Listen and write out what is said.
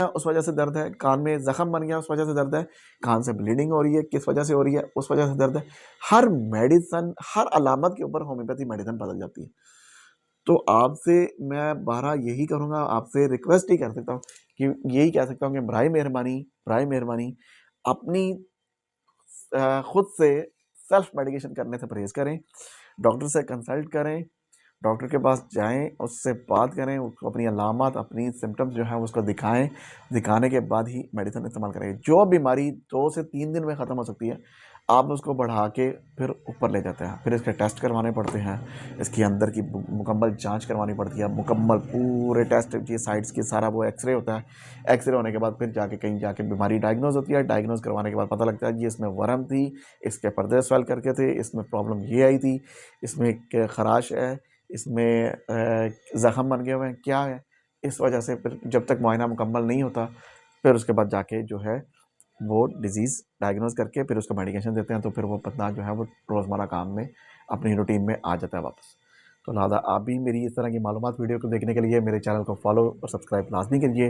उस वजह से दर्द है, कान में ज़ख़म बन गया उस वजह से दर्द है, कान से ब्लीडिंग हो रही है किस वजह से हो रही है उस वजह से दर्द है। हर मेडिसिन, हर अलामत के ऊपर होम्योपैथी मेडिसिन बदल जाती है। तो आपसे मैं बहरहाल यही करूँगा, आपसे रिक्वेस्ट ही कर सकता हूँ कि यही कह सकता हूँ कि बराए मेहरबानी अपनी खुद से सेल्फ मेडिकेशन करने से परहेज़ करें, डॉक्टर से कंसल्ट करें, डॉक्टर के पास जाएँ, उससे बात करें, उसको अपनी अलामत, अपनी सिम्पटम्स जो हैं उसको दिखाएँ, दिखाने के बाद ही मेडिसिन इस्तेमाल करें। जो बीमारी 2 से 3 दिन में ख़त्म हो सकती है, आप उसको बढ़ा के फिर ऊपर ले जाते हैं। फिर इसके टेस्ट करवाने पड़ते हैं, इसके अंदर की मुकम्मल जाँच करवानी पड़ती है, मुकम्मल पूरे टेस्ट ये साइड्स की सारा वो एक्स-रे होता है। एक्स-रे होने के बाद फिर जाके कहीं जाके बीमारी डायग्नोज़ होती है, डायग्नोज़ करवाने के बाद पता लगता है जी इसमें वर्म थी, इसके पर्दे स्वेल करके थे, इसमें प्रॉब्लम ये आई थी, इसमें एक ख़राश है, इसमें ज़ख़म बन गए हुए हैं, क्या है? इस वजह से फिर जब तक मुआयना मुकम्मल नहीं होता, फिर उसके बाद जाके जो है वो डिज़ीज़ डायग्नोज़ करके फिर उसको मेडिकेशन देते हैं, तो फिर वो बंदा जो है वो रोज़मर्रा काम में, अपनी रूटीन में आ जाता है वापस। तो लिहाज़ा आप भी मेरी इस तरह की मालूमात वीडियो को देखने के लिए मेरे चैनल को फ़ॉलो और सब्सक्राइब लाज़मी कीजिए।